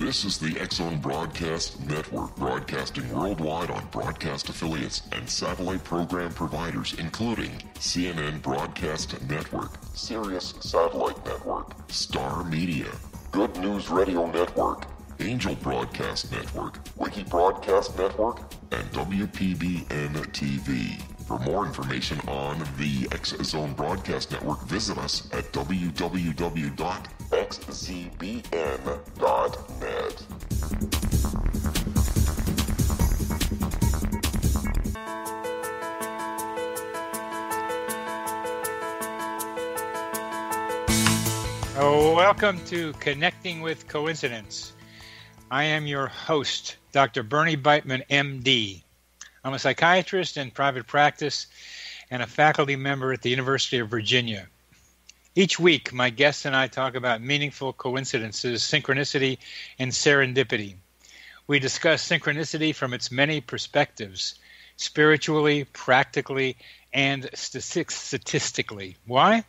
This is the X-Zone Broadcast Network, broadcasting worldwide on broadcast affiliates and satellite program providers, including CNN Broadcast Network, Sirius Satellite Network, Star Media, Good News Radio Network, Angel Broadcast Network, Wiki Broadcast Network, and WPBN TV. For more information on the X-Zone Broadcast Network, visit us at www.xzbn.net. Welcome to Connecting with Coincidence. I am your host, Dr. Bernie Beitman, MD. I'm a psychiatrist in private practice and a faculty member at the University of Virginia. Each week, my guests and I talk about meaningful coincidences, synchronicity, and serendipity. We discuss synchronicity from its many perspectives, spiritually, practically, and statistically. Why?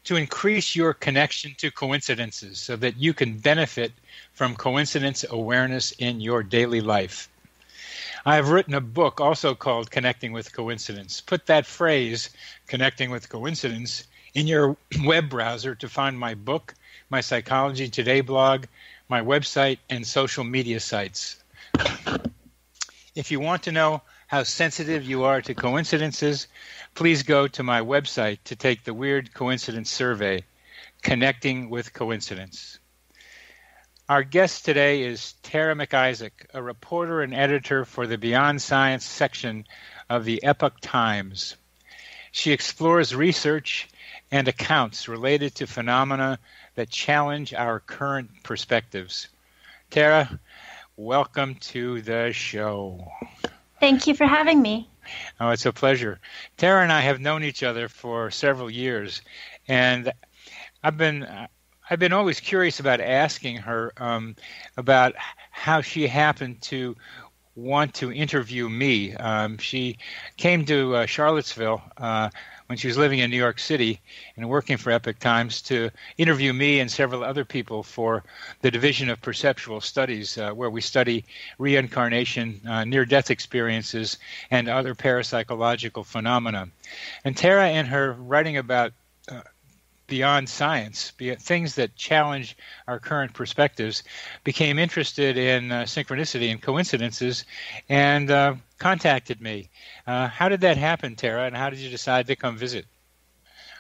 To increase your connection to coincidences so that you can benefit from coincidence awareness in your daily life. I have written a book also called Connecting with Coincidence. Put that phrase, Connecting with Coincidence, in your web browser to find my book, my Psychology Today blog, my website, and social media sites. If you want to know how sensitive you are to coincidences, please go to my website to take the Weird Coincidence Survey, Connecting with Coincidence. Our guest today is Tara MacIssac, a reporter and editor for the Beyond Science section of the Epoch Times. She explores research and accounts related to phenomena that challenge our current perspectives. Tara, welcome to the show. Thank you for having me. Oh, it's a pleasure. Tara and I have known each other for several years, and I've been always curious about asking her about how she happened to want to interview me. She came to Charlottesville when she was living in New York City and working for Epoch Times to interview me and several other people for the Division of Perceptual Studies, where we study reincarnation, near-death experiences, and other parapsychological phenomena. And Tara, in her writing about Beyond Science, things that challenge our current perspectives, became interested in synchronicity and coincidences and contacted me. How did that happen, Tara, and how did you decide to come visit?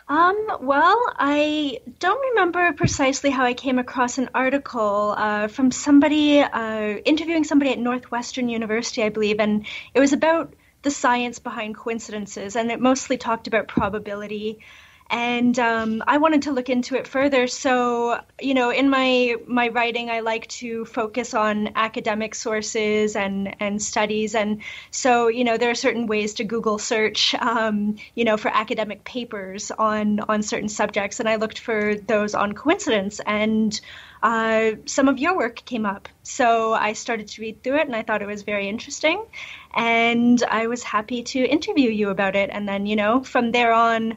Well, I don't remember precisely how I came across an article from somebody interviewing somebody at Northwestern University, I believe, and it was about the science behind coincidences, and it mostly talked about probability. And I wanted to look into it further. So, in my writing, I like to focus on academic sources and studies. And so, there are certain ways to Google search, for academic papers on certain subjects. And I looked for those on coincidence. And some of your work came up. So I started to read through it, and I thought it was very interesting. And I was happy to interview you about it. And then, from there on,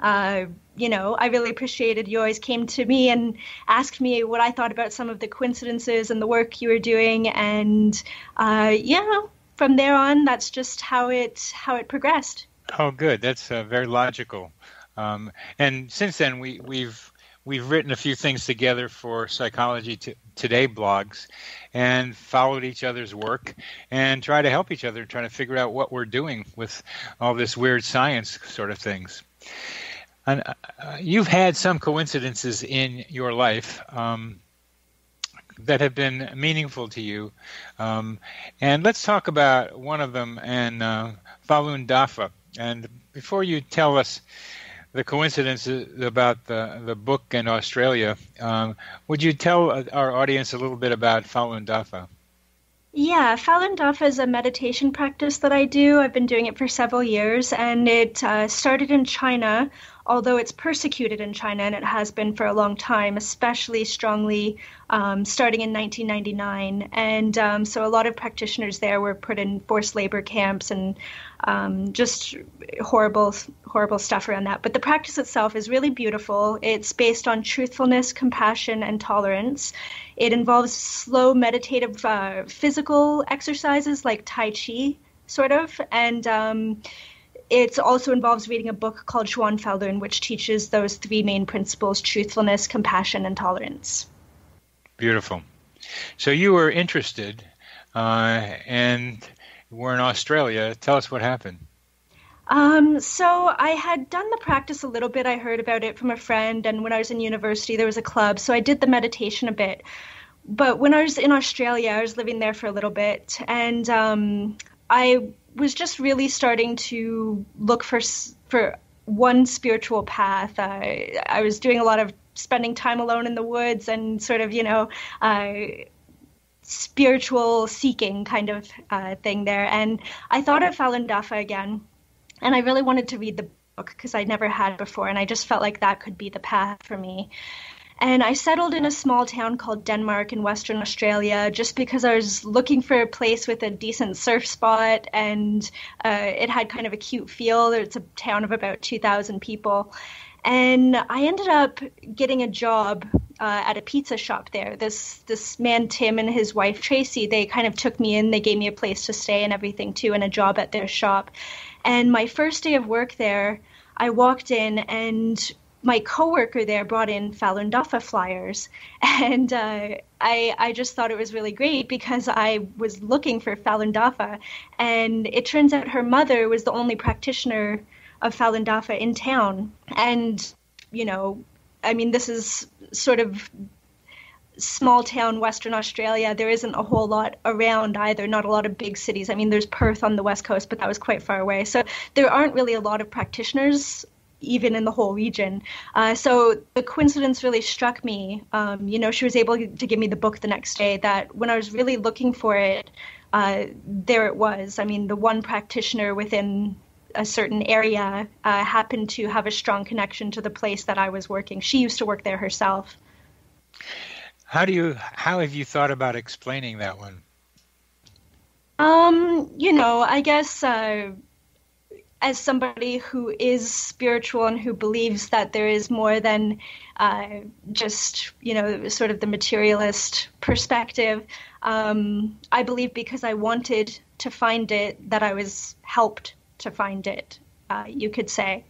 I really appreciated you always came to me and asked me what I thought about some of the coincidences and the work you were doing. And, from there on, that's just how it progressed. Oh, good. That's very logical. And since then, we've written a few things together for Psychology Today blogs and followed each other's work and try to help each other, trying to figure out what we're doing with all this weird science sort of things. And you've had some coincidences in your life that have been meaningful to you. And let's talk about one of them, and Falun Dafa. And before you tell us the coincidences about the book in Australia, would you tell our audience a little bit about Falun Dafa? Yeah, Falun Dafa is a meditation practice that I do. I've been doing it for several years, and it started in China although it's persecuted in China, and it has been for a long time, especially strongly starting in 1999. And so a lot of practitioners there were put in forced labor camps and just horrible stuff around that. But the practice itself is really beautiful. It's based on truthfulness, compassion, and tolerance. It involves slow meditative physical exercises like Tai Chi, sort of, and it also involves reading a book called Zhuan Falun, which teaches those three main principles: truthfulness, compassion, and tolerance. Beautiful. So you were interested and were in Australia. Tell us what happened. So I had done the practice a little bit. I heard about it from a friend, and when I was in university, there was a club, so I did the meditation a bit. But when I was in Australia, I was living there for a little bit, and I was just really starting to look for one spiritual path. I was doing a lot of spending time alone in the woods and sort of, spiritual seeking kind of thing there. And I thought of Falun Dafa again, and I really wanted to read the book because I never had before, and I just felt like that could be the path for me. And I settled in a small town called Denmark in Western Australia just because I was looking for a place with a decent surf spot, and it had kind of a cute feel. It's a town of about 2,000 people. And I ended up getting a job at a pizza shop there. This man, Tim, and his wife, Tracy, they kind of took me in. They gave me a place to stay and everything, too, and a job at their shop. And my first day of work there, I walked in, and my coworker there brought in Falun Dafa flyers, and I just thought it was really great because I was looking for Falun Dafa, and it turns out her mother was the only practitioner of Falun Dafa in town. And, this is sort of small town Western Australia. There isn't a whole lot around either, not a lot of big cities. I mean, there's Perth on the west coast, but that was quite far away. So there aren't really a lot of practitioners even in the whole region. So the coincidence really struck me. She was able to give me the book the next day, that when I was really looking for it, there it was. I mean, the one practitioner within a certain area happened to have a strong connection to the place that I was working. She used to work there herself. How have you thought about explaining that one? I guess as somebody who is spiritual and who believes that there is more than just, sort of the materialist perspective, I believe because I wanted to find it that I was helped to find it, you could say.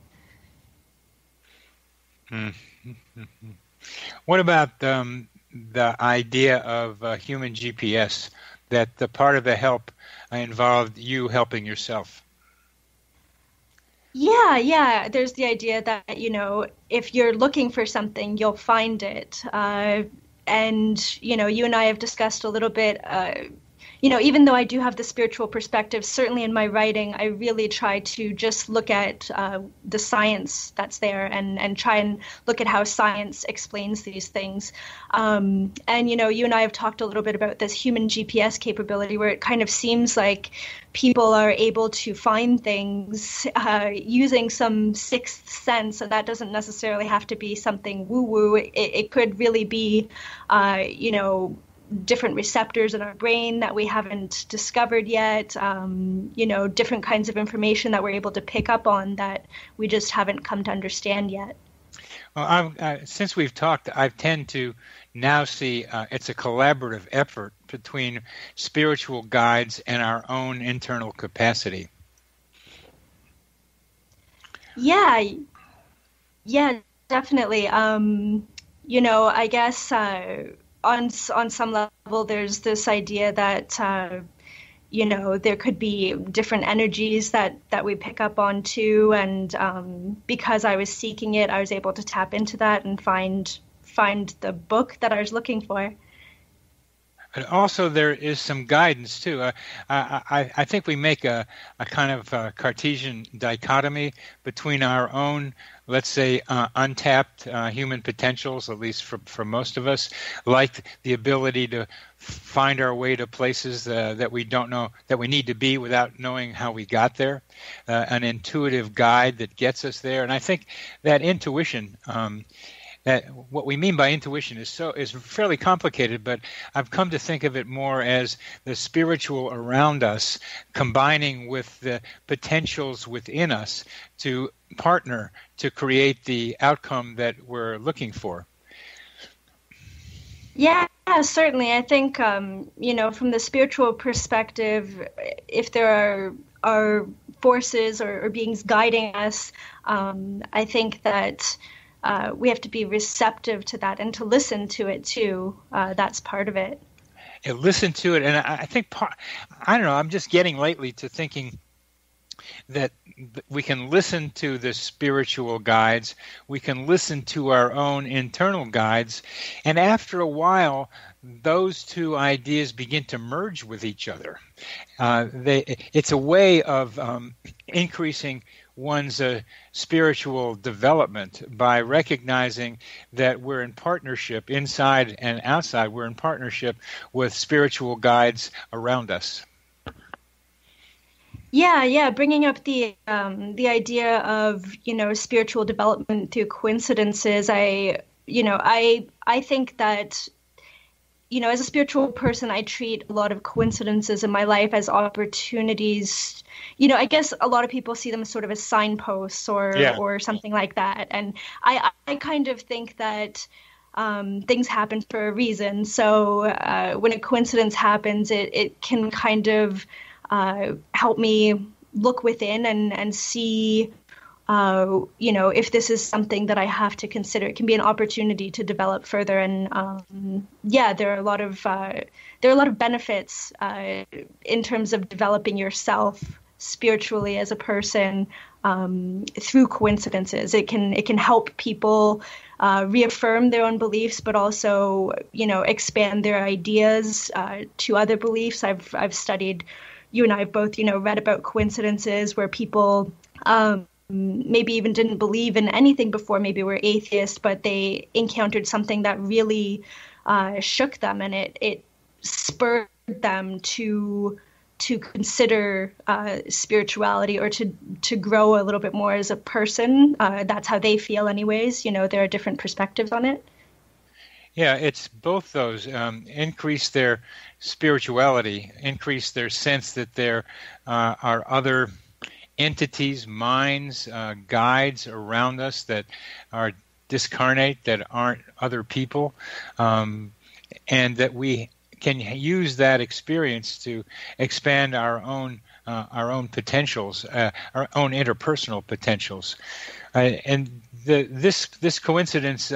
What about the idea of human GPS, that the part of the help involved you helping yourself? Yeah. There's the idea that, if you're looking for something, you'll find it. And, you and I have discussed a little bit, even though I do have the spiritual perspective, certainly in my writing, I really try to just look at the science that's there and try and look at how science explains these things. And, you and I have talked a little bit about this human GPS capability, where it kind of seems like people are able to find things using some sixth sense, and that doesn't necessarily have to be something woo-woo. It could really be, different receptors in our brain that we haven't discovered yet, different kinds of information that we're able to pick up on that we just haven't come to understand yet. Well, since we've talked, I tend to now see it's a collaborative effort between spiritual guides and our own internal capacity. Yeah, definitely. I guess on some level, there's this idea that there could be different energies that we pick up on too, and because I was seeking it, I was able to tap into that and find the book that I was looking for. And also, there is some guidance too. I think we make a kind of Cartesian dichotomy between our own, let's say, untapped human potentials, at least for most of us, like the ability to find our way to places that we don't know that we need to be without knowing how we got there, an intuitive guide that gets us there. And I think that intuition. That what we mean by intuition is fairly complicated, but I've come to think of it more as the spiritual around us combining with the potentials within us to partner to create the outcome that we're looking for. Yeah, certainly. I think, from the spiritual perspective, if there are forces or beings guiding us, I think that we have to be receptive to that and to listen to it too. That's part of it. Yeah, listen to it, and I think I don't know. I'm just getting lately to thinking that we can listen to the spiritual guides, we can listen to our own internal guides, and after a while, those two ideas begin to merge with each other. It's a way of increasing one's spiritual development by recognizing that we're in partnership inside and outside. We're in partnership with spiritual guides around us. Yeah, bringing up the idea of spiritual development through coincidences. I think that as a spiritual person, I treat a lot of coincidences in my life as opportunities. I guess a lot of people see them sort of as signposts or something like that, and I kind of think that things happen for a reason. So when a coincidence happens, it can kind of help me look within and see, if this is something that I have to consider. It can be an opportunity to develop further. And there are a lot of benefits in terms of developing yourself spiritually as a person through coincidences. It can help people reaffirm their own beliefs, but also expand their ideas to other beliefs. I've studied. You and I have both, read about coincidences where people maybe even didn't believe in anything before, maybe were atheists, but they encountered something that really shook them, and it spurred them to consider spirituality or to grow a little bit more as a person. That's how they feel anyways. There are different perspectives on it. Yeah, it's both those. Increase their spirituality, increase their sense that there are other entities, minds, guides around us that are discarnate, that aren't other people, and that we can use that experience to expand our own potentials, our own interpersonal potentials. And this coincidence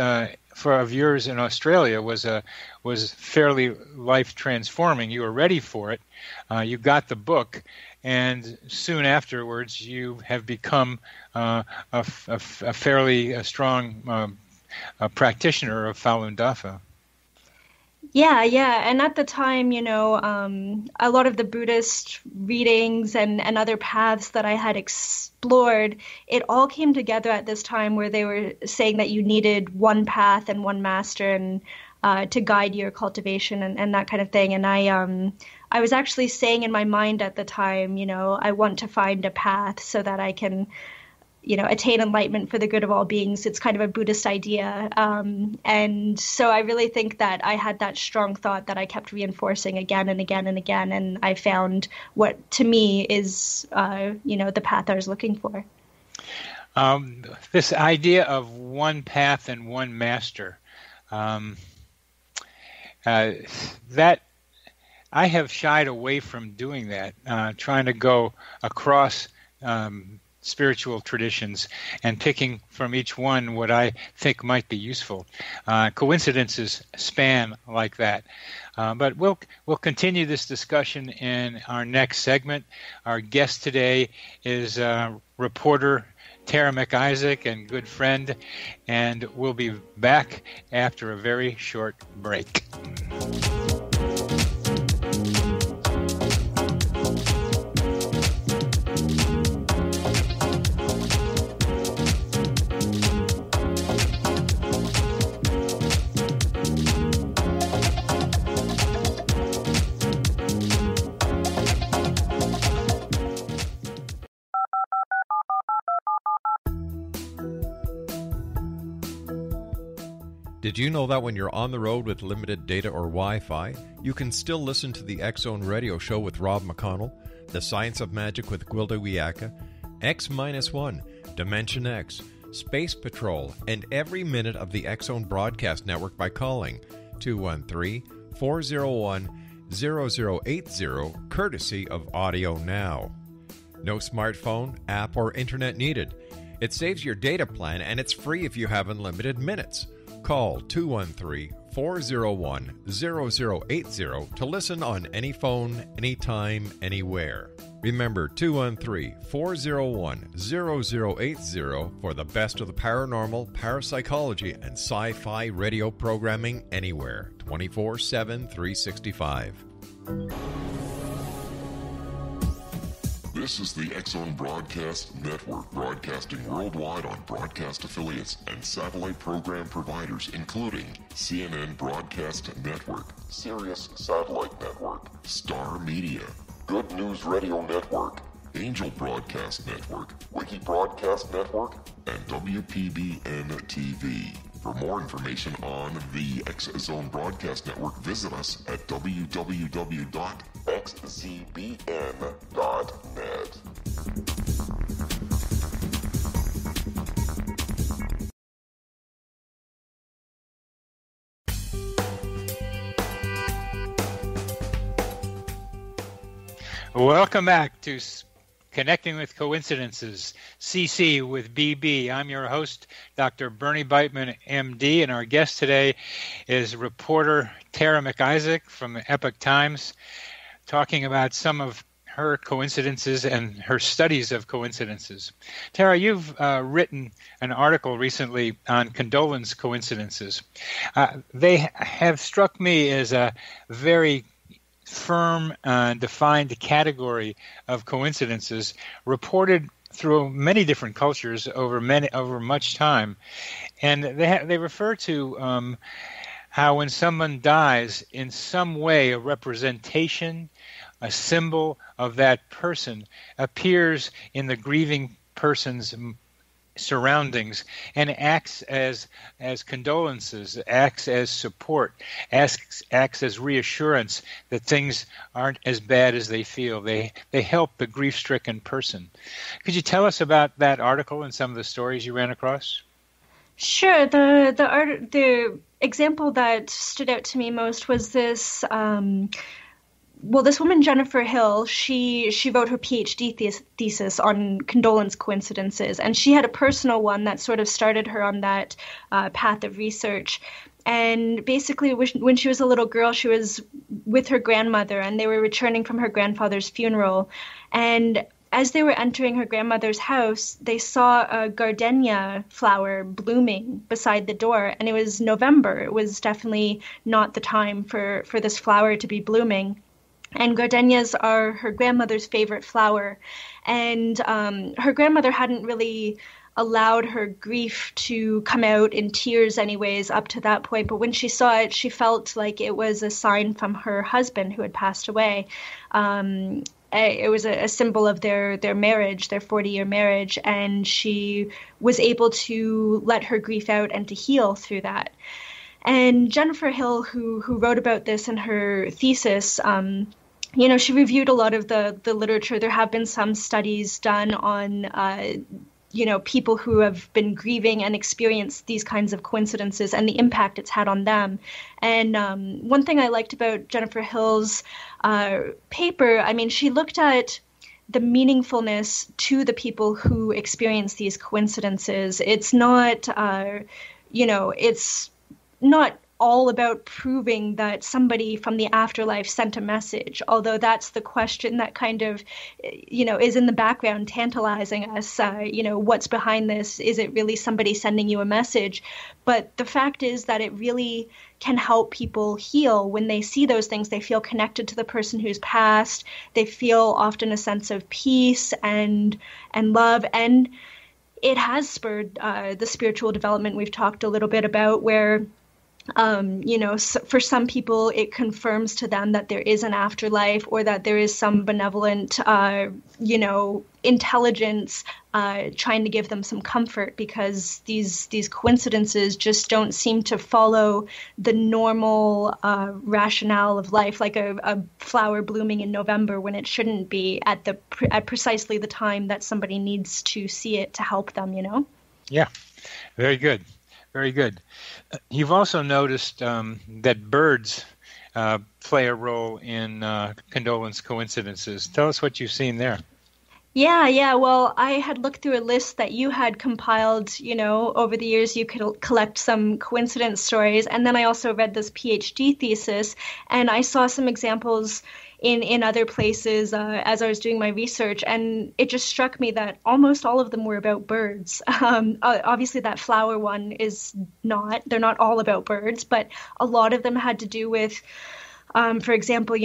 of yours in Australia was fairly life transforming. You were ready for it. You got the book, and soon afterwards, you have become a fairly strong practitioner of Falun Dafa. Yeah. And at the time, a lot of the Buddhist readings and other paths that I had explored, it all came together at this time where they were saying that you needed one path and one master and to guide your cultivation and that kind of thing. And I was actually saying in my mind at the time, I want to find a path so that I can attain enlightenment for the good of all beings. It's kind of a Buddhist idea. And so I really think that I had that strong thought that I kept reinforcing again and again and again. And I found what to me is, the path I was looking for. This idea of one path and one master, that I have shied away from doing that, trying to go across spiritual traditions and picking from each one what I think might be useful. Coincidences span like that. But we'll continue this discussion in our next segment. Our guest today is reporter Tara MacIssac and good friend, and we'll be back after a very short break. Did you know that when you're on the road with limited data or Wi-Fi, you can still listen to the X-Zone Radio Show with Rob McConnell, The Science of Magic with Gwilda Wiyaka, X-1, Dimension X, Space Patrol, and every minute of the X-Zone Broadcast Network by calling 213-401-0080, courtesy of Audio Now. No smartphone, app, or internet needed. It saves your data plan, and it's free if you have unlimited minutes. Call 213-401-0080 to listen on any phone, anytime, anywhere. Remember, 213-401-0080 for the best of the paranormal, parapsychology, and sci-fi radio programming anywhere, 24/7, 365. This is the X-Zone Broadcast Network, broadcasting worldwide on broadcast affiliates and satellite program providers, including CNN Broadcast Network, Sirius Satellite Network, Star Media, Good News Radio Network, Angel Broadcast Network, Wiki Broadcast Network, and WPBN TV. For more information on the X-Zone Broadcast Network, visit us at www.xzbn.net. Welcome back to Connecting with Coincidences, CC with BB. I'm your host, Dr. Bernie Beitman, MD, and our guest today is reporter Tara MacIssac from Epoch Times, talking about some of her coincidences and her studies of coincidences. Tara, you've written an article recently on condolence coincidences. They have struck me as a very firm, defined category of coincidences reported through many different cultures over much time, and they refer to how when someone dies, in some way, a representation, a symbol of that person appears in the grieving person's surroundings and acts as condolences, acts as support, acts as reassurance that things aren't as bad as they feel. They help the grief-stricken person. Could you tell us about that article and some of the stories you ran across? Sure. The example that stood out to me most was this. This woman, Jennifer Hill, she wrote her PhD thesis on condolence coincidences, and she had a personal one that sort of started her on that path of research. And basically, when she was a little girl, she was with her grandmother, and they were returning from her grandfather's funeral. And as they were entering her grandmother's house, they saw a gardenia flower blooming beside the door, and it was November. It was definitely not the time for this flower to be blooming. And gardenias are her grandmother's favorite flower. And her grandmother hadn't really allowed her grief to come out in tears anyways up to that point. But when she saw it, she felt like it was a sign from her husband who had passed away. It was a symbol of their marriage, their 40-year marriage. And she was able to let her grief out and to heal through that. And Jennifer Hill, who wrote about this in her thesis, she reviewed a lot of the literature. There have been some studies done on, people who have been grieving and experienced these kinds of coincidences and the impact it's had on them. And one thing I liked about Jennifer Hill's paper, she looked at the meaningfulness to the people who experience these coincidences. It's not, it's not all about proving that somebody from the afterlife sent a message, although that's the question that kind of, is in the background tantalizing us. What's behind this? Is it really somebody sending you a message? But the fact is that it really can help people heal. When they see those things, they feel connected to the person who's passed. They feel often a sense of peace and love. And it has spurred the spiritual development we've talked a little bit about, where For some people, it confirms to them that there is an afterlife, or that there is some benevolent, intelligence trying to give them some comfort, because these coincidences just don't seem to follow the normal rationale of life, like a flower blooming in November when it shouldn't be at precisely the time that somebody needs to see it to help them. Yeah, very good. Very good. You've also noticed that birds play a role in condolence coincidences. Tell us what you've seen there. Yeah. Well, I had looked through a list that you had compiled, over the years. You could collect some coincidence stories. And then I also read this PhD thesis, and I saw some examples in other places as I was doing my research, and it just struck me that almost all of them were about birds. Obviously, that flower one is not. They're not all about birds, but a lot of them had to do with, for example,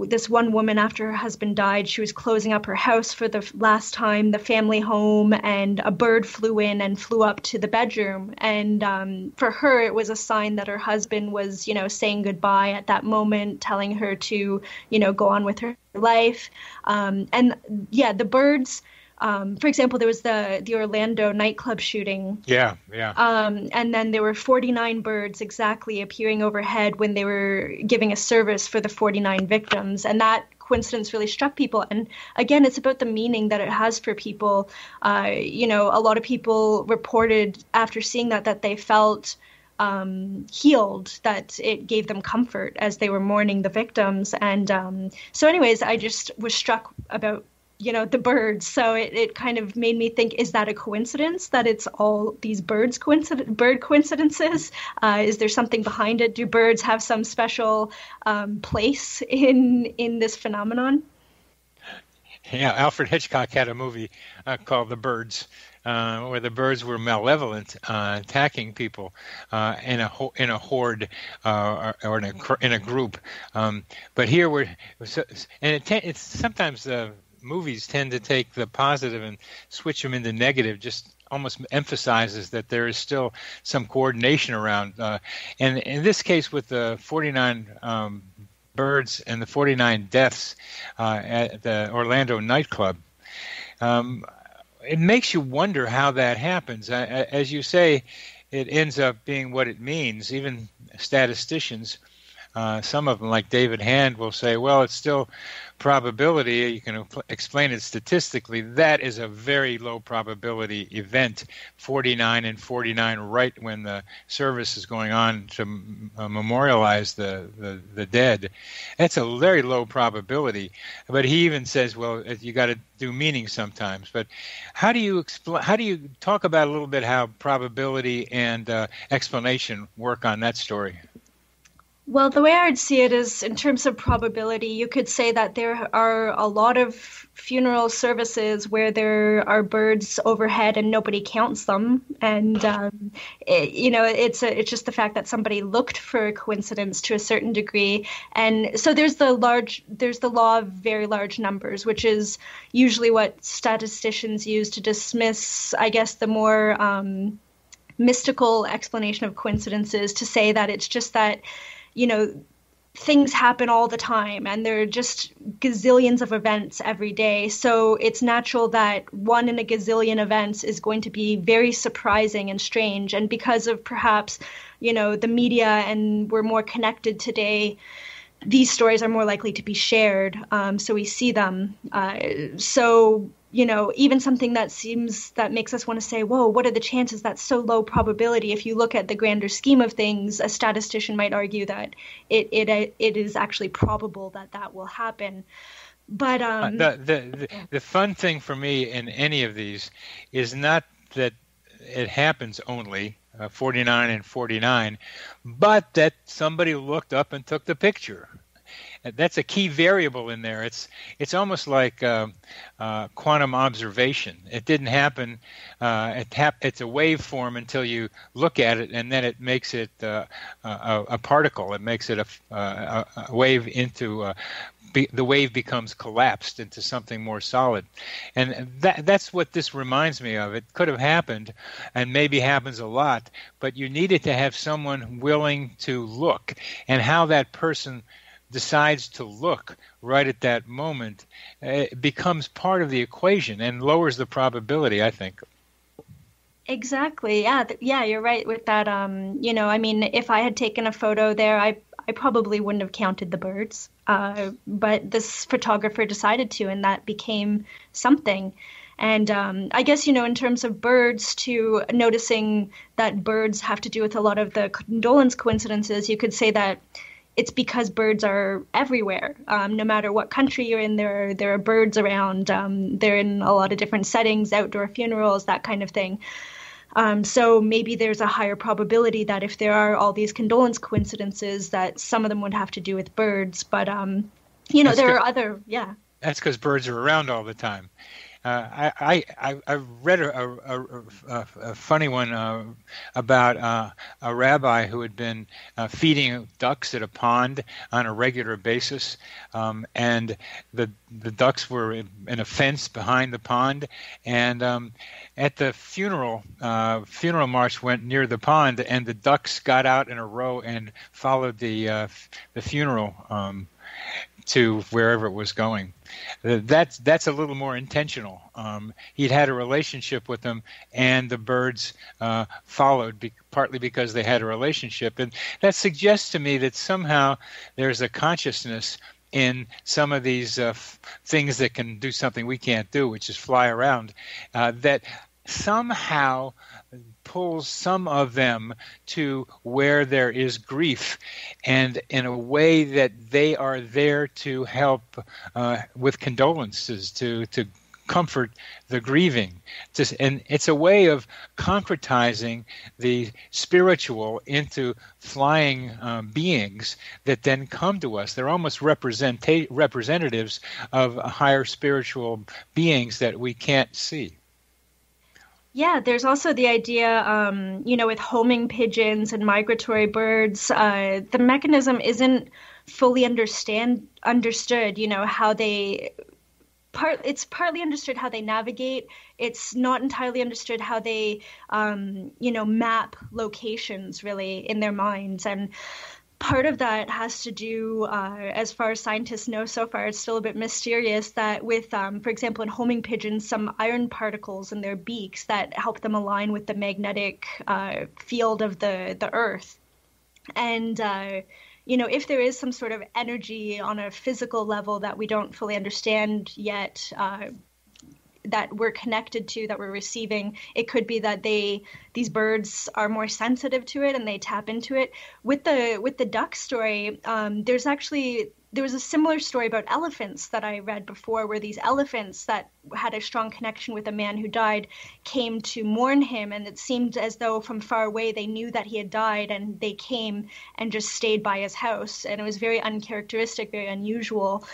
this one woman, after her husband died, she was closing up her house for the last time, the family home, and a bird flew in and flew up to the bedroom. And for her, it was a sign that her husband was, saying goodbye at that moment, telling her to, go on with her life. The birds. For example, there was the Orlando nightclub shooting. Yeah. And then there were 49 birds exactly appearing overhead when they were giving a service for the 49 victims. And that coincidence really struck people. And again, it's about the meaning that it has for people. A lot of people reported after seeing that they felt healed, that it gave them comfort as they were mourning the victims. And so anyways, I just was struck about the birds. So it kind of made me think, is that a coincidence that it's all these bird coincidences? Is there something behind it? Do birds have some special place in this phenomenon? Yeah, Alfred Hitchcock had a movie called The Birds, where the birds were malevolent, attacking people in a horde or in a group. But here it's sometimes movies tend to take the positive and switch them into negative, just almost emphasizes that there is still some coordination around. And in this case, with the 49 birds and the 49 deaths at the Orlando nightclub, it makes you wonder how that happens. As you say, it ends up being what it means. Even statisticians, some of them, like David Hand, will say, well, it's still probability. You can explain it statistically. That is a very low probability event, 49 and 49, right when the service is going on to memorialize the dead. That's a very low probability. But he even says, well, you got to do meaning sometimes. But how do you talk about a little bit how probability and explanation work on that story? Well, the way I would see it is, in terms of probability, you could say that there are a lot of funeral services where there are birds overhead and nobody counts them. And, it's just the fact that somebody looked for a coincidence to a certain degree. And so there's the law of very large numbers, which is usually what statisticians use to dismiss, I guess, the more mystical explanation of coincidences, to say that it's just that, things happen all the time and there are just gazillions of events every day. So it's natural that one in a gazillion events is going to be very surprising and strange. And because of perhaps, the media, and we're more connected today, these stories are more likely to be shared. So we see them. Even something that makes us want to say, whoa, what are the chances that's so low probability? If you look at the grander scheme of things, a statistician might argue that it is actually probable that will happen. But the fun thing for me in any of these is not that it happens only 49 and 49, but that somebody looked up and took the picture. That's a key variable in there. It's almost like quantum observation. It didn't happen. It's a waveform until you look at it, and then it makes it a particle. It makes it a wave into the wave becomes collapsed into something more solid. And that's what this reminds me of. It could have happened, and maybe happens a lot, but you needed to have someone willing to look. And how that person decides to look right at that moment becomes part of the equation and lowers the probability, I think. Exactly. Yeah, you're right with that. I mean, if I had taken a photo there, I probably wouldn't have counted the birds. But this photographer decided to, and that became something. And I guess, in terms of birds, too, noticing that birds have to do with a lot of the condolence coincidences, you could say that it's because birds are everywhere. No matter what country you're in, there are birds around. They're in a lot of different settings, outdoor funerals, that kind of thing. So maybe there's a higher probability that if there are all these condolence coincidences, that some of them would have to do with birds. But, there are other, yeah. That's because birds are around all the time. I read a funny one about a rabbi who had been feeding ducks at a pond on a regular basis, and the ducks were in a fence behind the pond, and at the funeral march went near the pond, and the ducks got out in a row and followed the funeral to wherever it was going. That's a little more intentional. He'd had a relationship with them, and the birds followed, partly because they had a relationship. And that suggests to me that somehow there's a consciousness in some of these things that can do something we can't do, which is fly around, that somehow pulls some of them to where there is grief, and in a way that they are there to help with condolences, to comfort the grieving. And it's a way of concretizing the spiritual into flying beings that then come to us. They're almost representatives of higher spiritual beings that we can't see. Yeah, there's also the idea, with homing pigeons and migratory birds, the mechanism isn't fully understood, how they it's partly understood how they navigate. It's not entirely understood how they, map locations really in their minds. And part of that has to do, as far as scientists know so far, it's still a bit mysterious, that with, for example, in homing pigeons, some iron particles in their beaks that help them align with the magnetic field of the Earth. And, if there is some sort of energy on a physical level that we don't fully understand yet, that we're connected to, that we're receiving, it could be that these birds are more sensitive to it and they tap into it. With the duck story, there was a similar story about elephants that I read before, where these elephants that had a strong connection with a man who died came to mourn him, and it seemed as though from far away they knew that he had died, and they came and just stayed by his house, and it was very uncharacteristic, very unusual.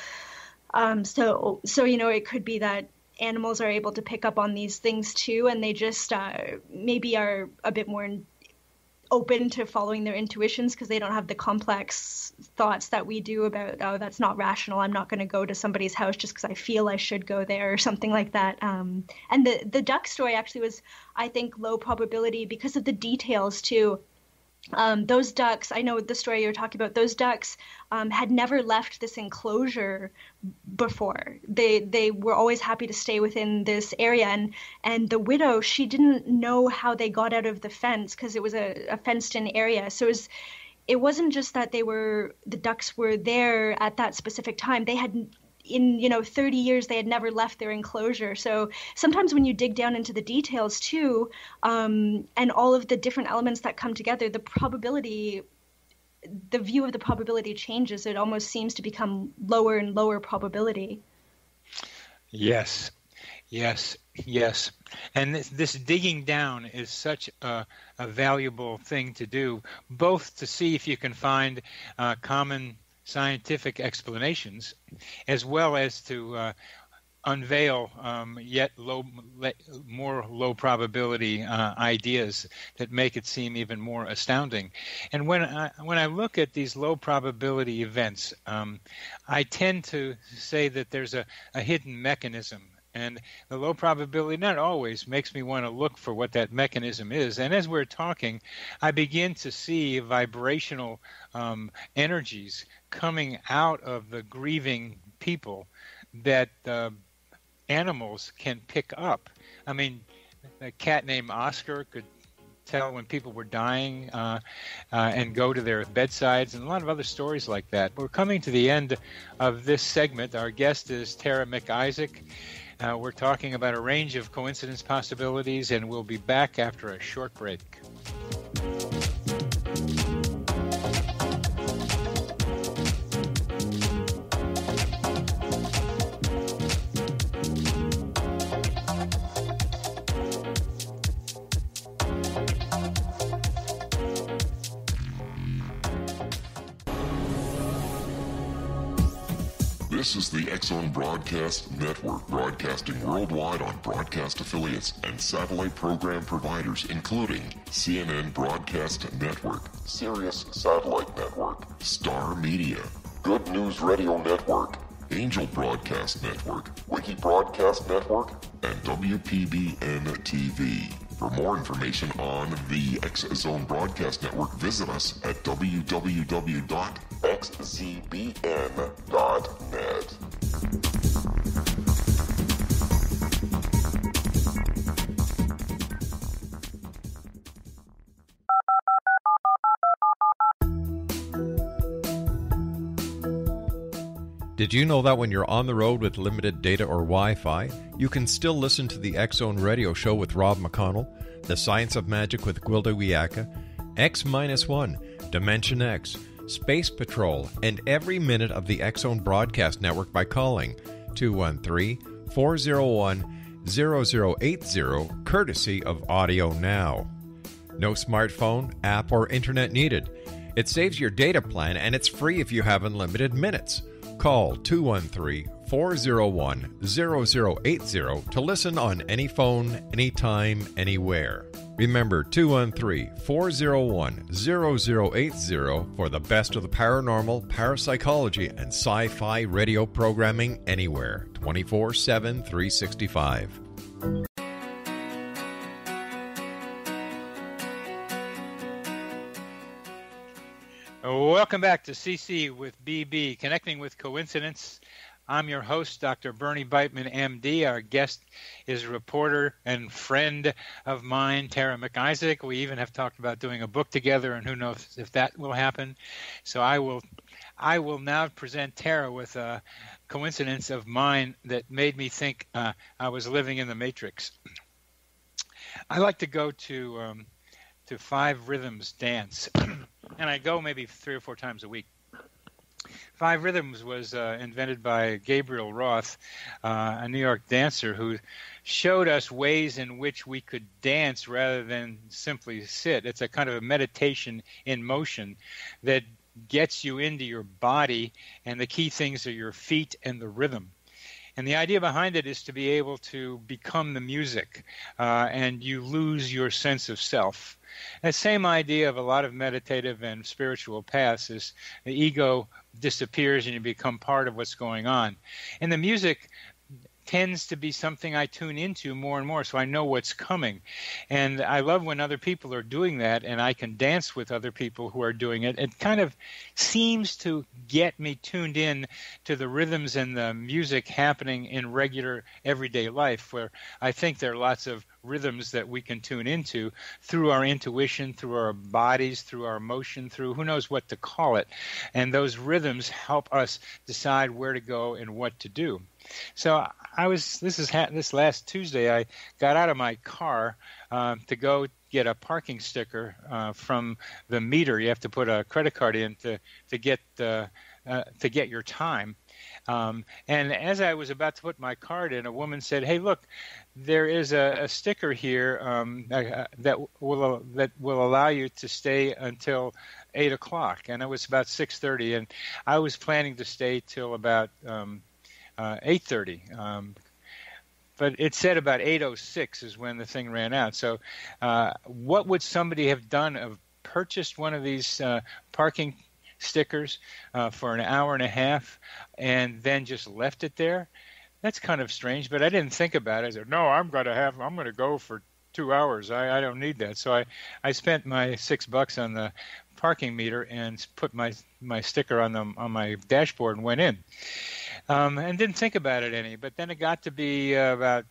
So it could be that animals are able to pick up on these things too, and they just maybe are a bit more open to following their intuitions because they don't have the complex thoughts that we do about, oh, that's not rational, I'm not going to go to somebody's house just because I feel I should go there, or something like that. And the duck story actually was, I think, low probability because of the details too. Those ducks, I know the story you're talking about, those ducks had never left this enclosure before. They were always happy to stay within this area. And the widow, she didn't know how they got out of the fence because it was a fenced-in area. So it wasn't just that the ducks were there at that specific time. They had, in 30 years, they had never left their enclosure. So sometimes when you dig down into the details too, and all of the different elements that come together, the view of the probability changes. It almost seems to become lower and lower probability. Yes. And this digging down is such a valuable thing to do, both to see if you can find common scientific explanations, as well as to unveil yet more low probability ideas that make it seem even more astounding. And when I look at these low probability events, I tend to say that there's a hidden mechanism. And the low probability, not always, makes me want to look for what that mechanism is. And as we're talking, I begin to see vibrational energies coming out of the grieving people that animals can pick up. I mean, a cat named Oscar could tell when people were dying and go to their bedsides, and a lot of other stories like that. We're coming to the end of this segment. Our guest is Tara MacIssac. We're talking about a range of coincidence possibilities, and we'll be back after a short break. This is the X-Zone Broadcast Network, broadcasting worldwide on broadcast affiliates and satellite program providers, including CNN Broadcast Network, Sirius Satellite Network, Star Media, Good News Radio Network, Angel Broadcast Network, Wiki Broadcast Network, and WPBN TV. For more information on the X-Zone Broadcast Network, visit us at www.xzbn.net. Did you know that when you're on the road with limited data or Wi-Fi, you can still listen to the X-Zone Radio Show with Rob McConnell, The Science of Magic with Gwilda Wiyaka, X-1, Dimension X, Space Patrol, and every minute of the X-Zone Broadcast Network by calling 213-401-0080, courtesy of Audio Now. No smartphone, app, or internet needed. It saves your data plan, and it's free if you have unlimited minutes. Call 213-401-0080 to listen on any phone, anytime, anywhere. Remember 213-401-0080 for the best of the paranormal, parapsychology, and sci-fi radio programming anywhere, 24/7, 365. Welcome back to CC with BB, Connecting with Coincidence. I'm your host, Dr. Bernie Beitman, MD. Our guest is a reporter and friend of mine, Tara MacIssac. We even have talked about doing a book together, and who knows if that will happen. So I will now present Tara with a coincidence of mine that made me think I was living in the Matrix. I like to go to Five Rhythms dance, and I go maybe 3 or 4 times a week. Five Rhythms was invented by Gabriel Roth, a New York dancer who showed us ways in which we could dance rather than simply sit. It's a kind of a meditation in motion that gets you into your body, and the key things are your feet and the rhythm. And the idea behind it is to be able to become the music, and you lose your sense of self. That same idea of a lot of meditative and spiritual paths is the ego disappears and you become part of what's going on. And the music tends to be something I tune into more and more, so I know what's coming. And I love when other people are doing that, and I can dance with other people who are doing it. It kind of seems to get me tuned in to the rhythms and the music happening in regular everyday life, where I think there are lots of rhythms that we can tune into through our intuition, through our bodies, through our emotion, through who knows what to call it. And those rhythms help us decide where to go and what to do. So this last Tuesday, I got out of my car to go get a parking sticker from the meter. You have to put a credit card in to get your time. And as I was about to put my card in, a woman said, "Hey, look, there is a sticker here that will allow you to stay until 8 o'clock." And it was about 6:30, and I was planning to stay till about 8:30 but it said about 8:06 is when the thing ran out. So what would somebody have done? Have purchased one of these parking stickers for an hour and a half and then just left it there? That's kind of strange, but I didn't think about it. I said, no, I'm going to go for 2 hours. I don't need that. So I spent my $6 on the parking meter and put my sticker on my dashboard and went in. And didn't think about it any. But then it got to be about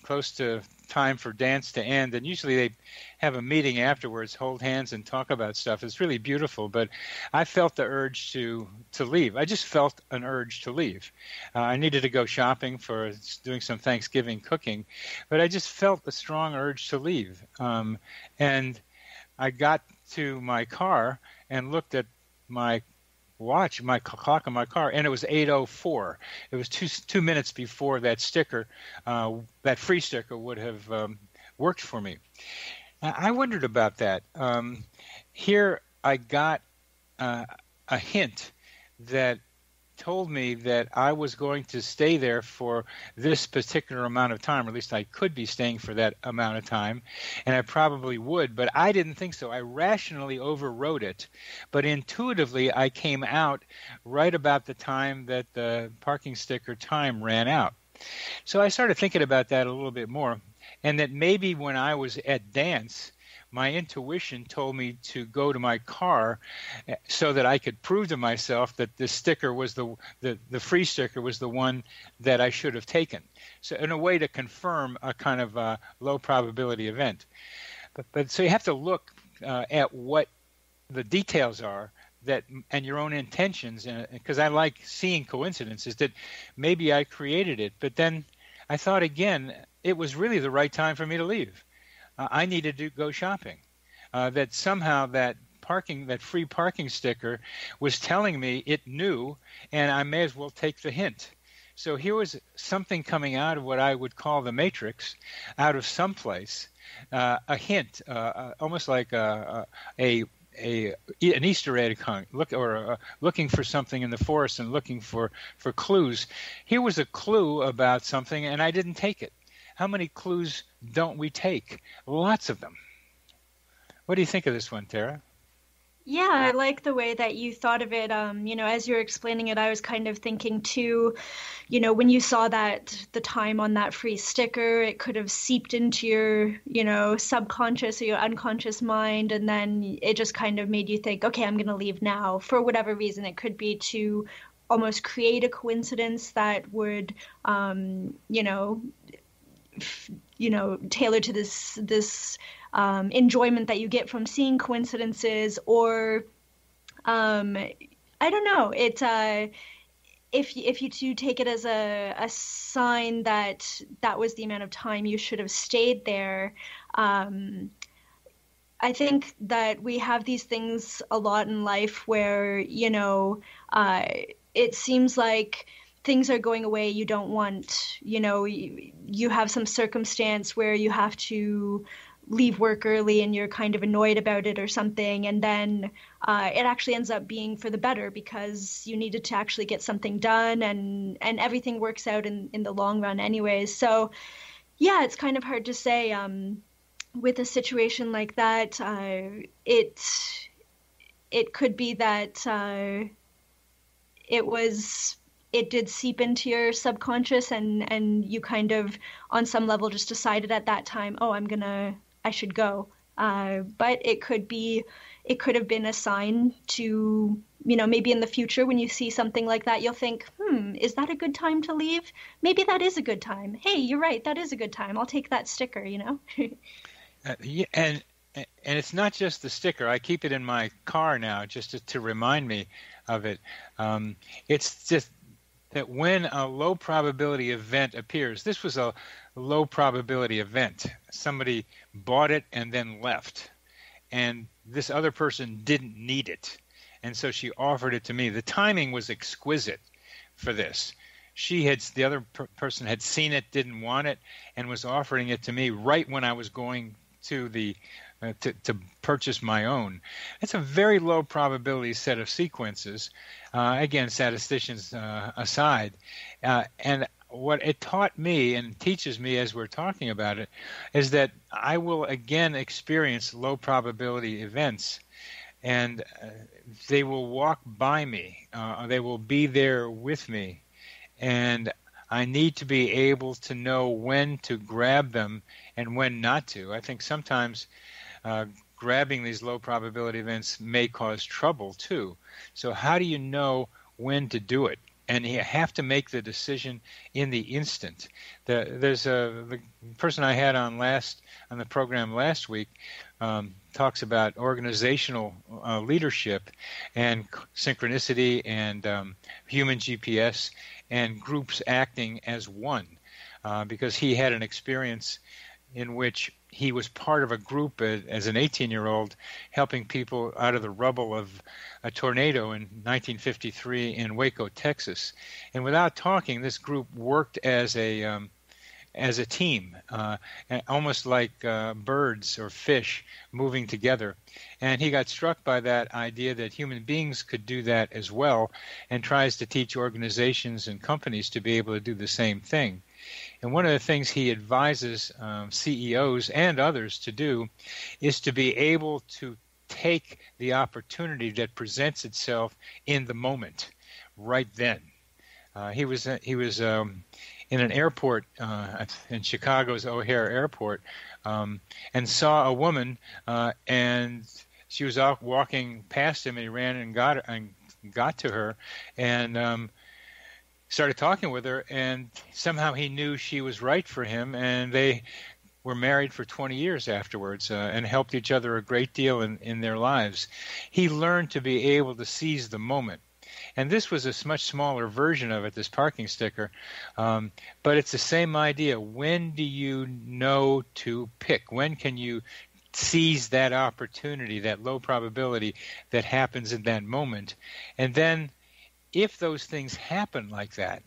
close to time for dance to end. And usually they have a meeting afterwards, hold hands and talk about stuff. It's really beautiful. But I felt the urge to leave. I just felt an urge to leave. I needed to go shopping for doing some Thanksgiving cooking. But I just felt a strong urge to leave. And I got to my car and looked at my watch, my clock on my car, and it was 8:04. It was 2 minutes before that sticker, that free sticker would have worked for me. I wondered about that. Here I got a hint that told me that I was going to stay there for this particular amount of time, or at least I could be staying for that amount of time, and I probably would, but I didn't think so. I rationally overrode it, but intuitively I came out right about the time that the parking sticker time ran out. So I started thinking about that a little bit more, and that maybe when I was at dance, my intuition told me to go to my car so that I could prove to myself that the sticker was the free sticker was the one that I should have taken. So in a way to confirm a kind of low probability event. But so you have to look at what the details are that and your own intentions, because I like seeing coincidences that maybe I created it. But then I thought again, it was really the right time for me to leave. I needed to go shopping. That somehow that free parking sticker was telling me it knew, and I may as well take the hint. So here was something coming out of what I would call the matrix, out of someplace, a hint, almost like an Easter egg hunt, looking for something in the forest and looking for clues. Here was a clue about something, and I didn't take it. How many clues don't we take? Lots of them. What do you think of this one, Tara? Yeah, I like the way that you thought of it. As you were explaining it, I was kind of thinking too, when you saw that the time on that free sticker, it could have seeped into your, subconscious or your unconscious mind. And then it just kind of made you think, okay, I'm going to leave now for whatever reason. It could be to almost create a coincidence that would, tailored to this enjoyment that you get from seeing coincidences, or I don't know. It if you do take it as a sign that was the amount of time you should have stayed there. I think that we have these things a lot in life where it seems like things are going away you don't want. You have some circumstance where you have to leave work early and you're kind of annoyed about it or something, and then it actually ends up being for the better because you needed to actually get something done, and everything works out in the long run anyways. So yeah, it's kind of hard to say with a situation like that. It could be that it did seep into your subconscious, and you kind of on some level just decided at that time, oh, I should go. But it could have been a sign to, maybe in the future when you see something like that, you'll think, is that a good time to leave? Maybe that is a good time. Hey, you're right. That is a good time. I'll take that sticker, Yeah, and it's not just the sticker. I keep it in my car now just to remind me of it. It's just that when a low probability event appears, this was a low probability event. Somebody bought it and then left, and this other person didn't need it, and so she offered it to me. The timing was exquisite for this. The other person had seen it, didn't want it, and was offering it to me right when I was going to to purchase my own. It's a very low probability set of sequences. Again, statisticians aside. And what it taught me and teaches me as we're talking about it is that I will again experience low probability events, and they will walk by me. They will be there with me, and I need to be able to know when to grab them and when not to. I think sometimes grabbing these low probability events may cause trouble too. So how do you know when to do it? And you have to make the decision in the instant. There's the person I had on the program last week talks about organizational leadership and synchronicity and human GPS and groups acting as one, because he had an experience in which he was part of a group as an 18-year-old helping people out of the rubble of a tornado in 1953 in Waco, Texas. And without talking, this group worked as a team, almost like birds or fish moving together. And he got struck by that idea that human beings could do that as well, and tries to teach organizations and companies to be able to do the same thing. And one of the things he advises CEOs and others to do is to be able to take the opportunity that presents itself in the moment, right then. He was in an airport in Chicago's O'Hare Airport, and saw a woman, and she was out walking past him, and he ran and got to her, and started talking with her, and somehow he knew she was right for him, and they were married for 20 years afterwards, and helped each other a great deal in their lives. He learned to be able to seize the moment. And this was a much smaller version of it, this parking sticker, but it's the same idea. When do you know to pick? When can you seize that opportunity, that low probability that happens in that moment? And then if those things happen like that,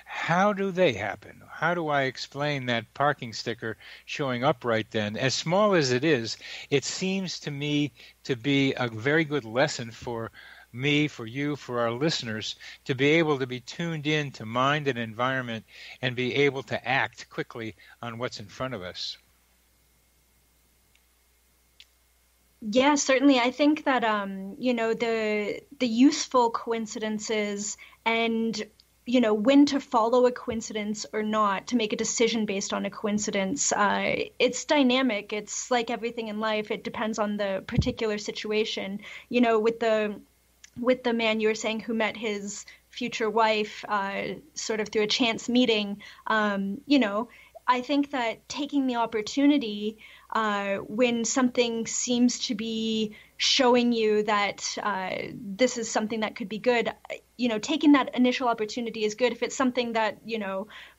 how do they happen? How do I explain that parking sticker showing up right then? As small as it is, it seems to me to be a very good lesson for me, for you, for our listeners, to be able to be tuned in to mind and environment and be able to act quickly on what's in front of us. Yeah, certainly. I think that the useful coincidences and when to follow a coincidence or not, to make a decision based on a coincidence, it's dynamic. It's like everything in life. It depends on the particular situation. With the man you were saying who met his future wife sort of through a chance meeting, I think that taking the opportunity when something seems to be showing you that this is something that could be good, taking that initial opportunity is good. If it's something that,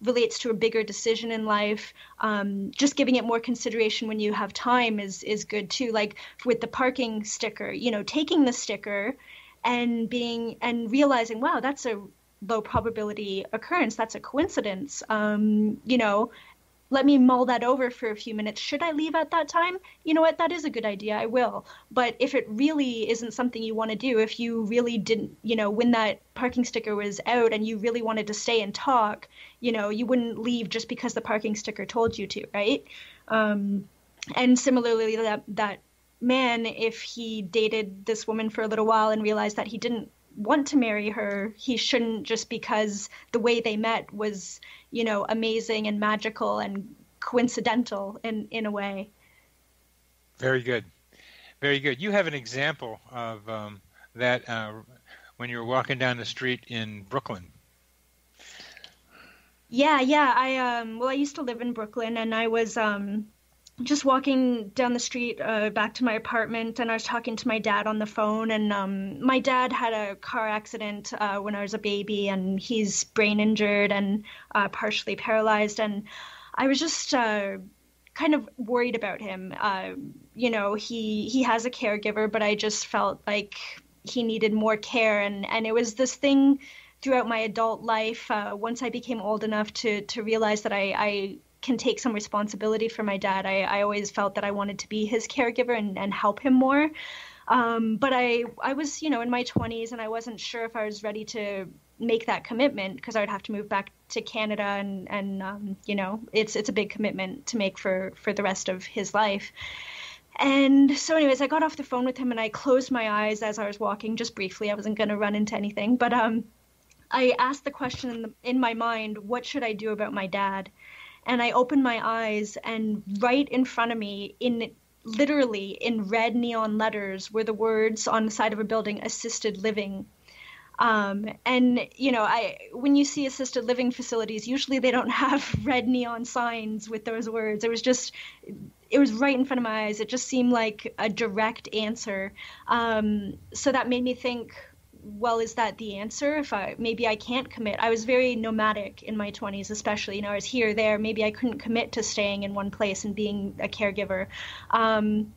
relates to a bigger decision in life, just giving it more consideration when you have time is good too. Like with the parking sticker, taking the sticker and realizing, wow, that's a low probability occurrence. That's a coincidence. Let me mull that over for a few minutes. Should I leave at that time? You know what? That is a good idea. I will. But if it really isn't something you want to do, if you really didn't, when that parking sticker was out and you really wanted to stay and talk, you wouldn't leave just because the parking sticker told you to, right? And similarly, that man, if he dated this woman for a little while and realized that he didn't want to marry her, he shouldn't just because the way they met was, amazing and magical and coincidental in a way. Very good. Very good. You have an example of that when you were walking down the street in Brooklyn. Yeah. I used to live in Brooklyn, and I was just walking down the street back to my apartment, and I was talking to my dad on the phone, and my dad had a car accident when I was a baby, and he's brain injured and partially paralyzed, and I was just kind of worried about him. He has a caregiver, but I just felt like he needed more care, and it was this thing throughout my adult life, once I became old enough to realize that I can take some responsibility for my dad. I always felt that I wanted to be his caregiver and help him more. But I was, in my 20s, and I wasn't sure if I was ready to make that commitment because I would have to move back to Canada, and you know, it's a big commitment to make for the rest of his life. And so anyways, I got off the phone with him and I closed my eyes as I was walking, just briefly. I wasn't going to run into anything, but I asked the question in my mind, what should I do about my dad? And I opened my eyes, and right in front of me, literally in red neon letters, were the words on the side of a building, assisted living. And, you know, when you see assisted living facilities, usually they don't have red neon signs with those words. It was right in front of my eyes. It just seemed like a direct answer. So that made me think, well, is that the answer? Maybe I can't commit. I was very nomadic in my 20s, especially. You know, I was here, there. Maybe I couldn't commit to staying in one place and being a caregiver. And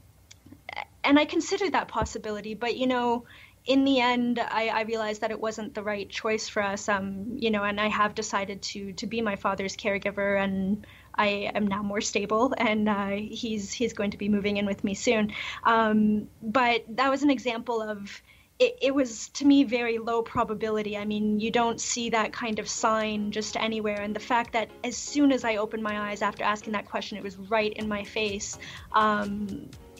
I considered that possibility, but, you know, in the end, I realized that it wasn't the right choice for us, you know, and I have decided to be my father's caregiver, and I am now more stable, and he's going to be moving in with me soon. But that was an example of, it was, to me, very low probability. I mean, you don't see that kind of sign just anywhere, and the fact that as soon as I opened my eyes after asking that question, it was right in my face,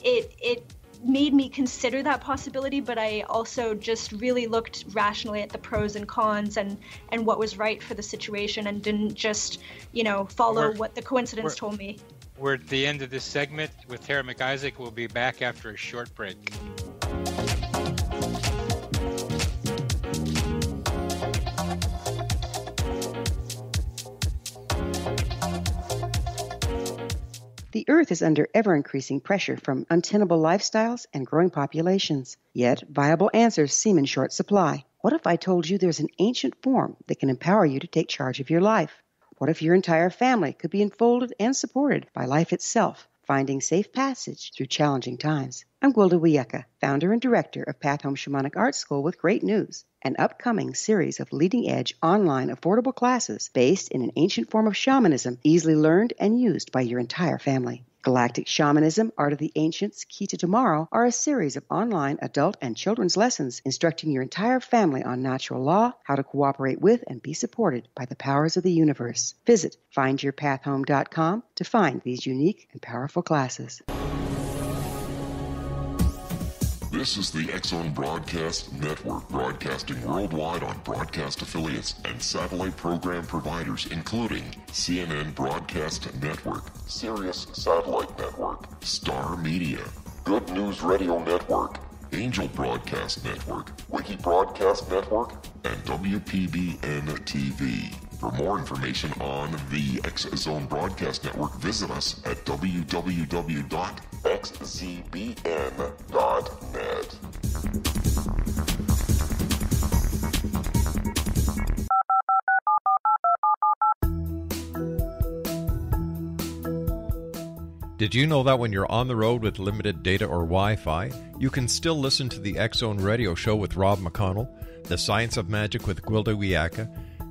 it made me consider that possibility, but I also just really looked rationally at the pros and cons and what was right for the situation, and didn't just, you know, follow what the coincidence told me. We're at the end of this segment with Tara MacIssac. We'll be back after a short break. The Earth is under ever-increasing pressure from untenable lifestyles and growing populations. Yet, viable answers seem in short supply. What if I told you there's an ancient form that can empower you to take charge of your life? What if your entire family could be enfolded and supported by life itself, finding safe passage through challenging times? I'm Gwilda Wiyaka, founder and director of Path Home Shamanic Art School, with great news: an upcoming series of leading-edge online affordable classes based in an ancient form of shamanism, easily learned and used by your entire family. Galactic Shamanism, Art of the Ancients, Key to Tomorrow are a series of online adult and children's lessons instructing your entire family on natural law, how to cooperate with and be supported by the powers of the universe. Visit findyourpathhome.com to find these unique and powerful classes. This is the X-Zone Broadcast Network, broadcasting worldwide on broadcast affiliates and satellite program providers, including CNN Broadcast Network, Sirius Satellite Network, Star Media, Good News Radio Network, Angel Broadcast Network, Wiki Broadcast Network, and WPBN TV. For more information on the X-Zone Broadcast Network, visit us at www.xzbn.net. Did you know that when you're on the road with limited data or Wi-Fi, you can still listen to the X-Zone Radio Show with Rob McConnell, The Science of Magic with Gwilda Wiyaka,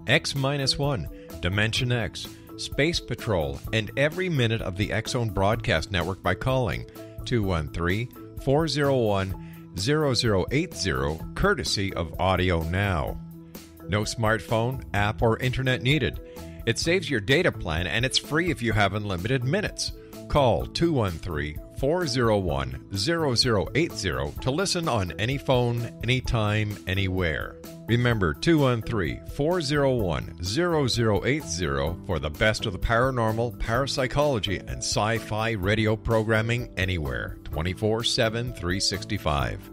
X-1, Dimension X, Space Patrol, and every minute of the X-Zone Broadcast Network by calling 213-401-0080, courtesy of Audio Now. No smartphone, app, or internet needed. It saves your data plan, and it's free if you have unlimited minutes. Call 213-401-0080 to listen on any phone, anytime, anywhere. Remember, 213-401-0080 for the best of the paranormal, parapsychology, and sci-fi radio programming anywhere, 24/7, 365.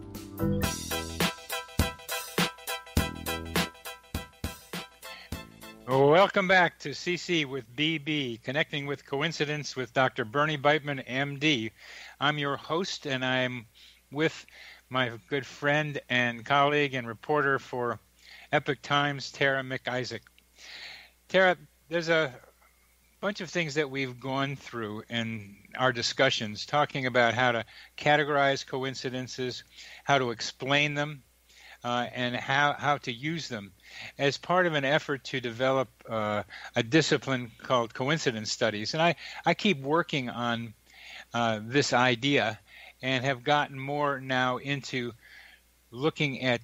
Welcome back to CC with BB, Connecting with Coincidence with Dr. Bernie Beitman, MD. I'm your host, and I'm with my good friend and colleague and reporter for Epoch Times, Tara MacIssac. Tara, there's a bunch of things that we've gone through in our discussions, talking about how to categorize coincidences, how to explain them, and how to use them as part of an effort to develop a discipline called coincidence studies. And I keep working on this idea and have gotten more now into looking at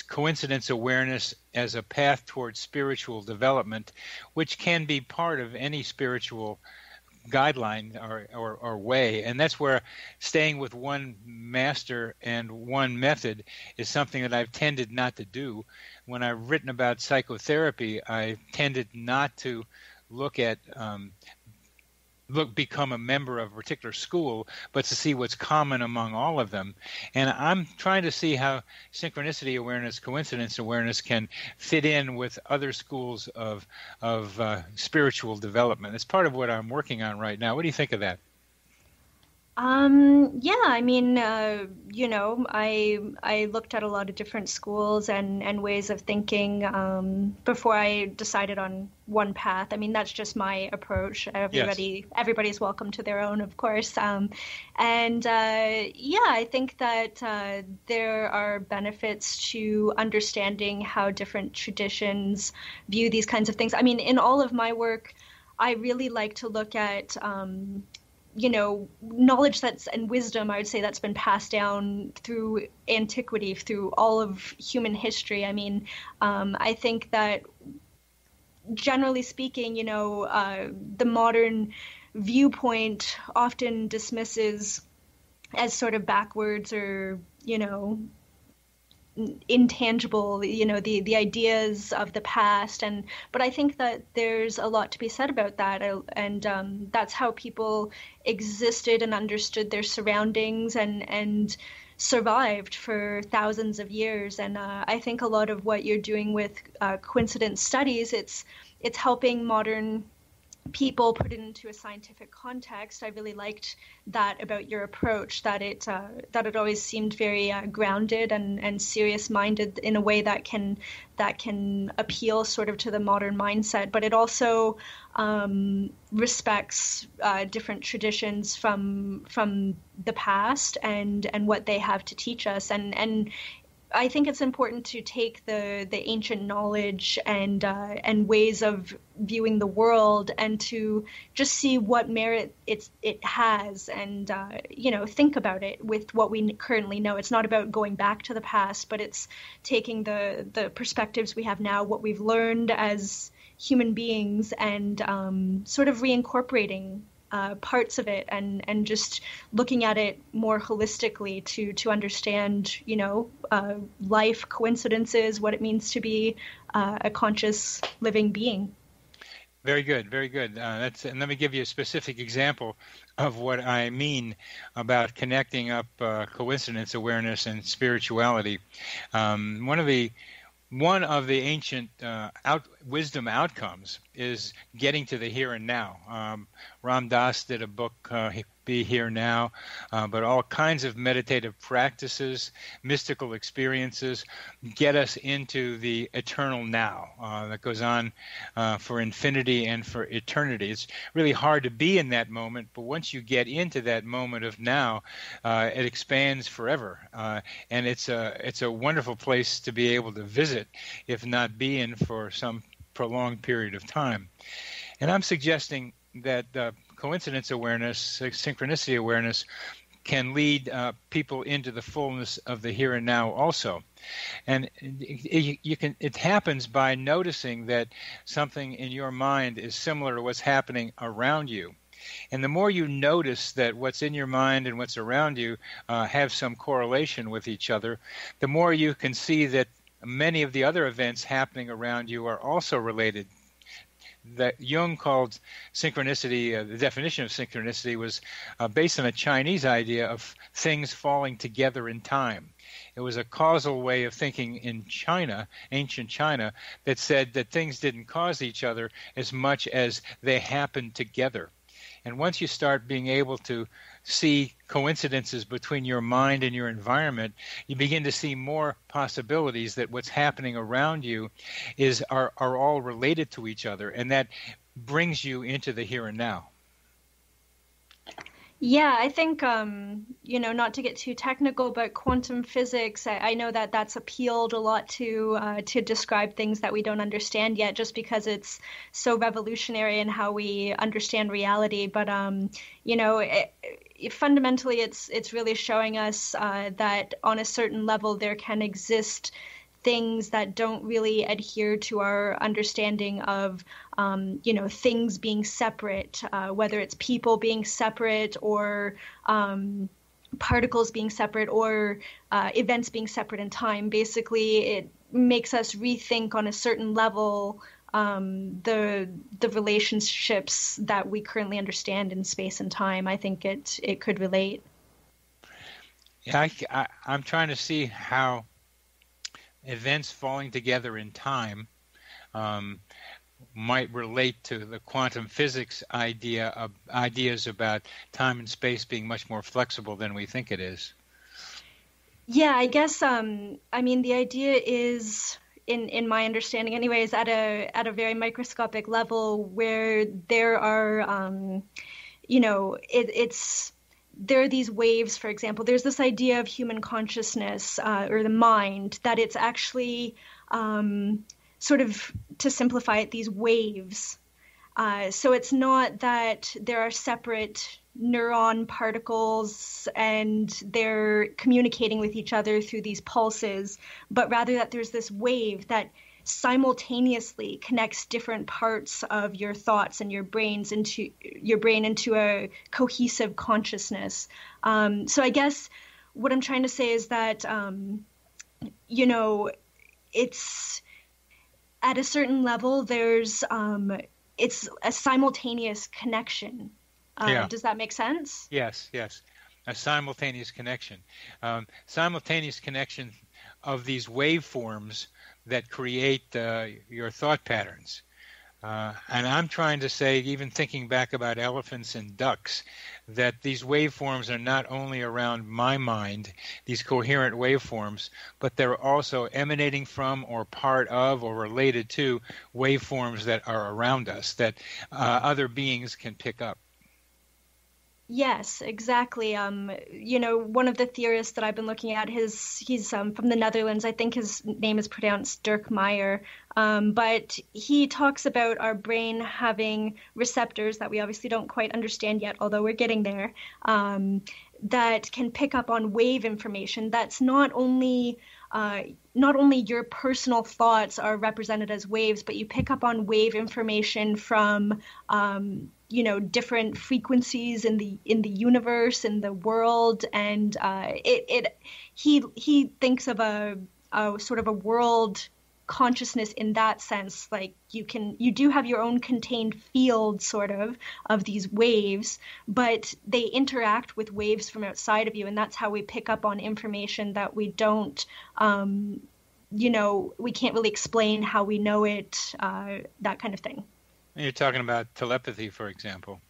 coincidence awareness as a path towards spiritual development, which can be part of any spiritual guideline or way. And that's where staying with one master and one method is something that I've tended not to do. When I've written about psychotherapy, I tended not to look at become a member of a particular school, but to see what's common among all of them. And I'm trying to see how synchronicity awareness, coincidence awareness can fit in with other schools of spiritual development. It's part of what I'm working on right now. What do you think of that? Yeah, I mean, I looked at a lot of different schools and ways of thinking before I decided on one path. I mean, that's just my approach. Everybody's welcome to their own, of course. I think that there are benefits to understanding how different traditions view these kinds of things. I mean, in all of my work, I really like to look at knowledge and wisdom, I would say, that's been passed down through antiquity, through all of human history. I mean, I think that generally speaking, the modern viewpoint often dismisses as sort of backwards or, intangible, the ideas of the past, but I think that there's a lot to be said about that, and that's how people existed and understood their surroundings and survived for thousands of years. And I think a lot of what you're doing with coincidence studies, it's helping modern people put it into a scientific context. I really liked that about your approach, that it always seemed very grounded and serious-minded in a way that can appeal sort of to the modern mindset, but it also respects different traditions from the past and what they have to teach us. And I think it's important to take the ancient knowledge and ways of viewing the world and to just see what merit it has, and think about it with what we currently know. It's not about going back to the past, but it's taking the perspectives we have now, what we've learned as human beings, and sort of reincorporating parts of it and just looking at it more holistically to understand, life, coincidences, what it means to be a conscious living being. Very good, very good. And let me give you a specific example of what I mean about connecting up coincidence awareness and spirituality. One of the ancient wisdom outcomes is getting to the here and now. Ram Dass did a book, Be Here Now, but all kinds of meditative practices, mystical experiences get us into the eternal now that goes on for infinity and for eternity. It's really hard to be in that moment, but once you get into that moment of now, it expands forever. And it's a wonderful place to be able to visit, if not be in for some prolonged period of time. And I'm suggesting that coincidence awareness, synchronicity awareness, can lead people into the fullness of the here and now also. And it happens by noticing that something in your mind is similar to what's happening around you. And the more you notice that what's in your mind and what's around you have some correlation with each other, the more you can see that many of the other events happening around you are also related. That Jung called synchronicity, the definition of synchronicity was based on a Chinese idea of things falling together in time. It was a causal way of thinking in China, ancient China, that said that things didn't cause each other as much as they happened together. And once you start being able to see coincidences between your mind and your environment, you begin to see more possibilities that what's happening around you are all related to each other, and that brings you into the here and now. Yeah, I think, not to get too technical, but quantum physics, I know that that's appealed a lot to describe things that we don't understand yet, just because it's so revolutionary in how we understand reality. But, fundamentally, it's really showing us that on a certain level there can exist things that don't really adhere to our understanding of, things being separate, whether it's people being separate or particles being separate or events being separate in time. Basically, it makes us rethink on a certain level the relationships that we currently understand in space and time. I think it could relate. Yeah, I'm trying to see how events falling together in time might relate to the quantum physics ideas about time and space being much more flexible than we think it is. Yeah, I guess. The idea is, in my understanding, anyways, at a very microscopic level, where there are, there are these waves. For example, there's this idea of human consciousness or the mind, that it's actually sort of, to simplify it, these waves. So it's not that there are separate neuron particles and they're communicating with each other through these pulses, but rather that there's this wave that simultaneously connects different parts of your thoughts and your brain into a cohesive consciousness. So I guess what I'm trying to say is that, it's at a certain level, there's it's a simultaneous connection. Does that make sense? Yes. A simultaneous connection. Simultaneous connection of these waveforms that create your thought patterns. And I'm trying to say, even thinking back about elephants and ducks, that these waveforms are not only around my mind, these coherent waveforms, but they're also emanating from or part of or related to waveforms that are around us that other beings can pick up. Yes, exactly. One of the theorists that I've been looking at, he's from the Netherlands. I think his name is pronounced Dirk Meyer. But he talks about our brain having receptors that we obviously don't quite understand yet, although we're getting there, that can pick up on wave information. That's not only your personal thoughts are represented as waves, but you pick up on wave information from different frequencies in the universe, in the world, and he thinks of a sort of a world consciousness in that sense. Like you do have your own contained field sort of these waves, but they interact with waves from outside of you, and that's how we pick up on information that we don't we can't really explain how we know it, that kind of thing. You're talking about telepathy, for example.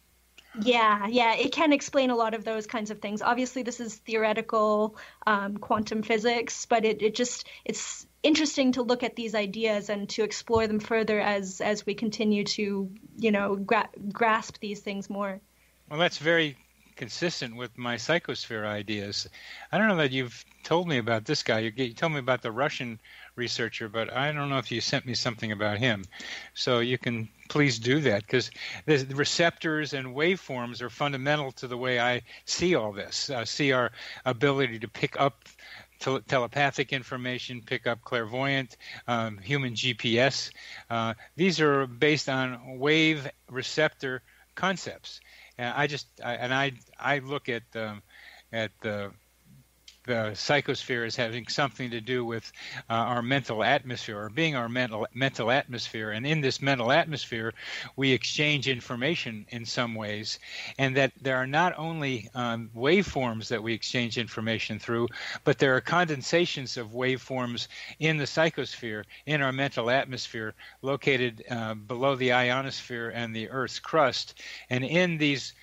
Yeah, it can explain a lot of those kinds of things. Obviously, this is theoretical quantum physics, but it's interesting to look at these ideas and to explore them further as we continue to, grasp these things more. Well, that's very consistent with my psychosphere ideas. I don't know that you've told me about this guy. You told me about the Russian researcher, but I don't know if you sent me something about him. So you can please do that, because the receptors and waveforms are fundamental to the way I see all this. I see our ability to pick up telepathic information, pick up clairvoyant, human GPS. These are based on wave receptor concepts. I look at the psychosphere as having something to do with our mental atmosphere, or being our mental atmosphere. And in this mental atmosphere, we exchange information in some ways, and that there are not only waveforms that we exchange information through, but there are condensations of waveforms in the psychosphere, in our mental atmosphere, located below the ionosphere and the Earth's crust. And in these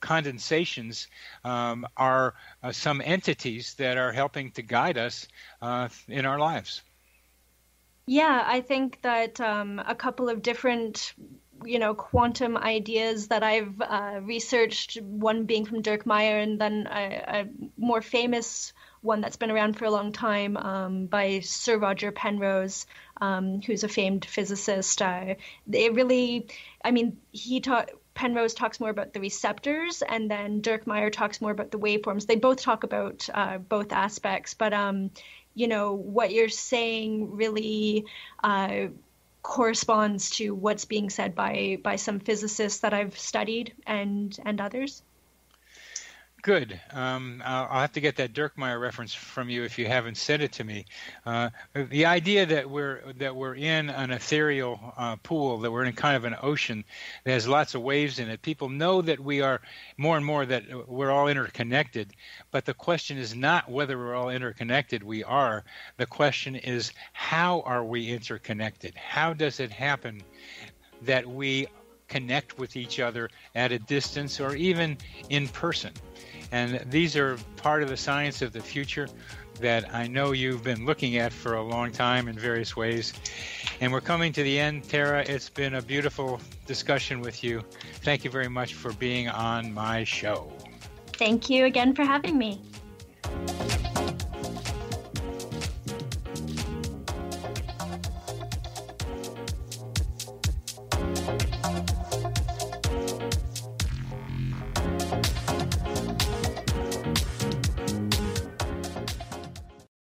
condensations are some entities that are helping to guide us in our lives. Yeah, I think that a couple of different, quantum ideas that I've researched, one being from Dirk Meyer, and then a more famous one that's been around for a long time by Sir Roger Penrose, who's a famed physicist. Penrose talks more about the receptors, and then Dirkmeyer talks more about the waveforms. They both talk about both aspects, but what you're saying really corresponds to what's being said by some physicists that I've studied and others. Good. I'll have to get that Dirkmeyer reference from you if you haven't said it to me. The idea that we're in an ethereal pool, that we're in kind of an ocean that has lots of waves in it. People know that we are more and more that we're all interconnected, but the question is not whether we're all interconnected. We are. The question is, how are we interconnected? How does it happen that we connect with each other at a distance or even in person? And these are part of the science of the future that I know you've been looking at for a long time in various ways. And we're coming to the end, Tara. It's been a beautiful discussion with you. Thank you very much for being on my show. Thank you again for having me.